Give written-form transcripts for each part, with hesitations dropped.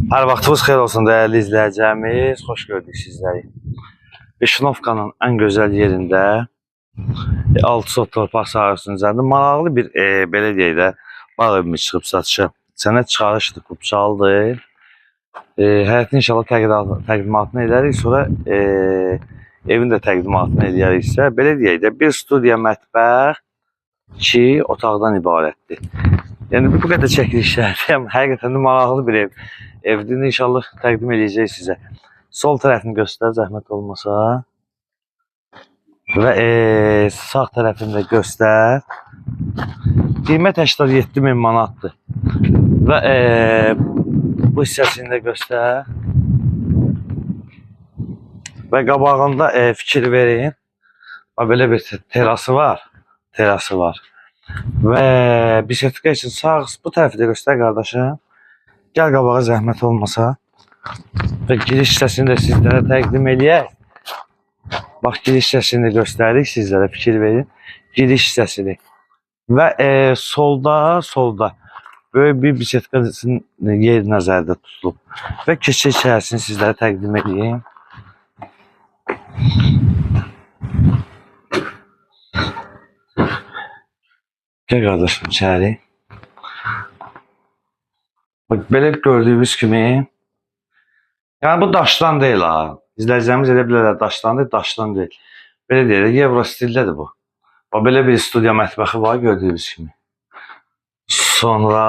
Hər vaxtınız xeyir olsun dəyərli izləyicilərimiz. Xoş gördük sizləri. Vişnovkanın ən gözəl yerində 6 sot torpaq sahəsinin üzərində maraqlı bir belə deyək də bağ evimiz çıxıb satışa. Sənəd çıxarışdır, Qubçalıdır. Həyətin inşallah təqdimatını edərik. Sonra evin də təqdimatını edəriksə, belə deyək də bir studiya, mətbəx, 2 otaqdan ibarətdir. Yəni bu qədər çəkilişlərdir. Həqiqətən də maraqlı bir ev. Evini inşallah təqdim edəcək sizə. Sol tərəfini göstər, zəhmət olmasa. Və sağ tərəfini də göstər. Qiymət 87.000 manatdır. Və bu hissəsini də göstər. Və qabağında fikir verin. Belə bir terası var. Terası var. Və bisetka üçün sağ bu tərəfi də göstər qardaşım. Gəl qabağa zəhmət olmasa. Və giriş hissəsini də sizlərə təqdim edək. Bax, giriş hissəsini də göstərik sizlərə, fikir verin. Giriş hissəsini. Və solda böyük bir bisetkasının yeri nəzərdə tutulub. Və keçid içərisini sizlərə təqdim edeyim. Gəl qardaşım içəri. Bak, belə gördüyünüz kimi, yəni bu daşdan deyil ha. İzləyicilərimiz elə bilərlər daşdan deyil, daşdan deyil. Belə deyək, Euro stildədir bu. Bax, belə bir studiya mətbəxi var gördüyünüz kimi. Sonra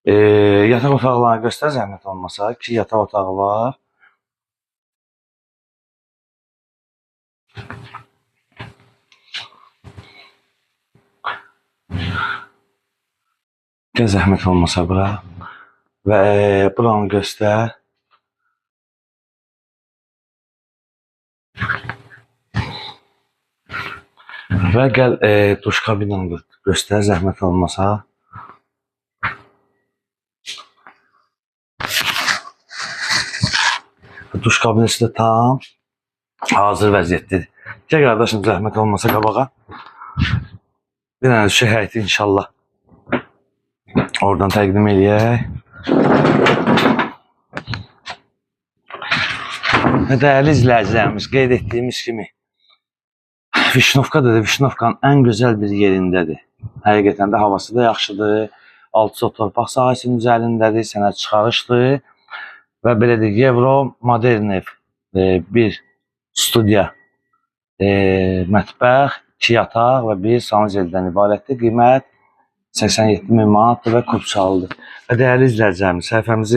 yataq otaqlarını göstər zəhmət olmasa. 2 yataq otağı var. Gəl zəhmət olmasa bura. Və buranı göstər. Və gəl duş kabinanı göstər zəhmət olmasa. Duş kabinesi də tam hazır vəziyyətdir. Gəl qardaşım zəhmət olmasa qabağa. Bir dənə düşə həyəti inşallah oradan təqdim edək. Dəyərli izləyicilərimiz, qeyd etdiyimiz kimi Vişnovkadır. Vişnovkanın ən gözəl bir yerindədir. Həqiqətən də havası da yaxşıdır. 6 sot torpaq sahəsinin üzərindədir. Sənəd çıxarışdır. Və belə deyək, Euro modern ev. Bir studiya, mətbəx, 2 yataq və bir sanuzeldən ibarətdir. Qiymət 87.000 manatdır və Qubçalıdır. Və dəyərli izləyicilərimiz, səhifəmizi